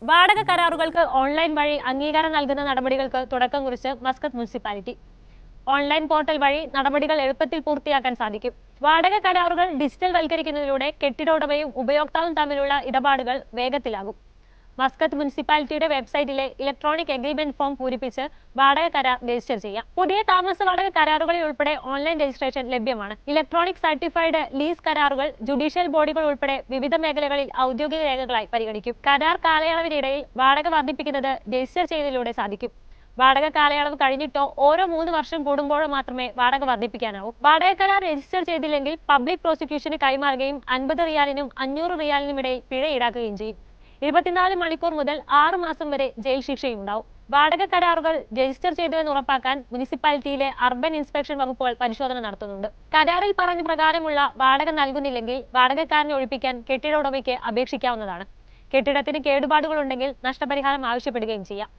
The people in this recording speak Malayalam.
വാടക കരാറുകൾക്ക് ഓൺലൈൻ വഴി അംഗീകാരം നൽകുന്ന നടപടികൾക്ക് തുടക്കം കുറിച്ച് മസ്കത്ത് മുനിസിപ്പാലിറ്റി. ഓൺലൈൻ പോർട്ടൽ വഴി നടപടികൾ എളുപ്പത്തിൽ പൂർത്തിയാക്കാൻ സാധിക്കും. വാടക കരാറുകൾ ഡിജിറ്റൽ വൽക്കരിക്കുന്നതിലൂടെ കെട്ടിട ഉടമയും ഉപയോക്താവും തമ്മിലുള്ള ഇടപാടുകൾ വേഗത്തിലാകും. മസ്കത്ത് മുനിസിപ്പാലിറ്റിയുടെ വെബ്സൈറ്റിലെ ഇലക്ട്രോണിക് എഗ്രിമെന്റ് ഫോം പൂരിപ്പിച്ച് വാടക കരാർ രജിസ്റ്റർ ചെയ്യാം. പുതിയ താമസ വാടക കരാറുകളിൽ ഉൾപ്പെടെ ഓൺലൈൻ രജിസ്ട്രേഷൻ ലഭ്യമാണ്. ഇലക്ട്രോണിക് സർട്ടിഫൈഡ് ലീസ് കരാറുകൾ ജുഡീഷ്യൽ ബോഡികൾ ഉൾപ്പെടെ വിവിധ മേഖലകളിൽ ഔദ്യോഗിക രേഖകളായി പരിഗണിക്കും. കരാർ കാലയളവിനിടയിൽ വാടക വർദ്ധിപ്പിക്കുന്നത് രജിസ്റ്റർ ചെയ്തതിലൂടെ സാധിക്കും. വാടക കാലയളവ് കഴിഞ്ഞിട്ടോ ഓരോ 3 വർഷം കൂടുമ്പോഴോ മാത്രമേ വാടക വർദ്ധിപ്പിക്കാനാവൂ. വാടക കരാർ രജിസ്റ്റർ ചെയ്തില്ലെങ്കിൽ പബ്ലിക് പ്രോസിക്യൂഷന് കൈമാറുകയും 50 റിയാലിനും 500 റിയാലിനും ഇടയിൽ പിഴ ഈടാക്കുകയും ചെയ്യും. 24 മണിക്കൂർ മുതൽ 6 മാസം വരെ ജയിൽ ശിക്ഷയും ഉണ്ടാവും. വാടക കരാറുകൾ രജിസ്റ്റർ ചെയ്തുവെന്ന് ഉറപ്പാക്കാൻ മുനിസിപ്പാലിറ്റിയിലെ അർബൻ ഇൻസ്പെക്ഷൻ വകുപ്പുകൾ പരിശോധന നടത്തുന്നുണ്ട്. കരാറിൽ പറഞ്ഞ പ്രകാരമുള്ള വാടക നൽകുന്നില്ലെങ്കിൽ വാടകക്കാരനെ ഒഴിപ്പിക്കാൻ കെട്ടിട ഉടമയ്ക്ക് അപേക്ഷിക്കാവുന്നതാണ്. കെട്ടിടത്തിന് കേടുപാടുകൾ ഉണ്ടെങ്കിൽ നഷ്ടപരിഹാരം ആവശ്യപ്പെടുകയും ചെയ്യാം.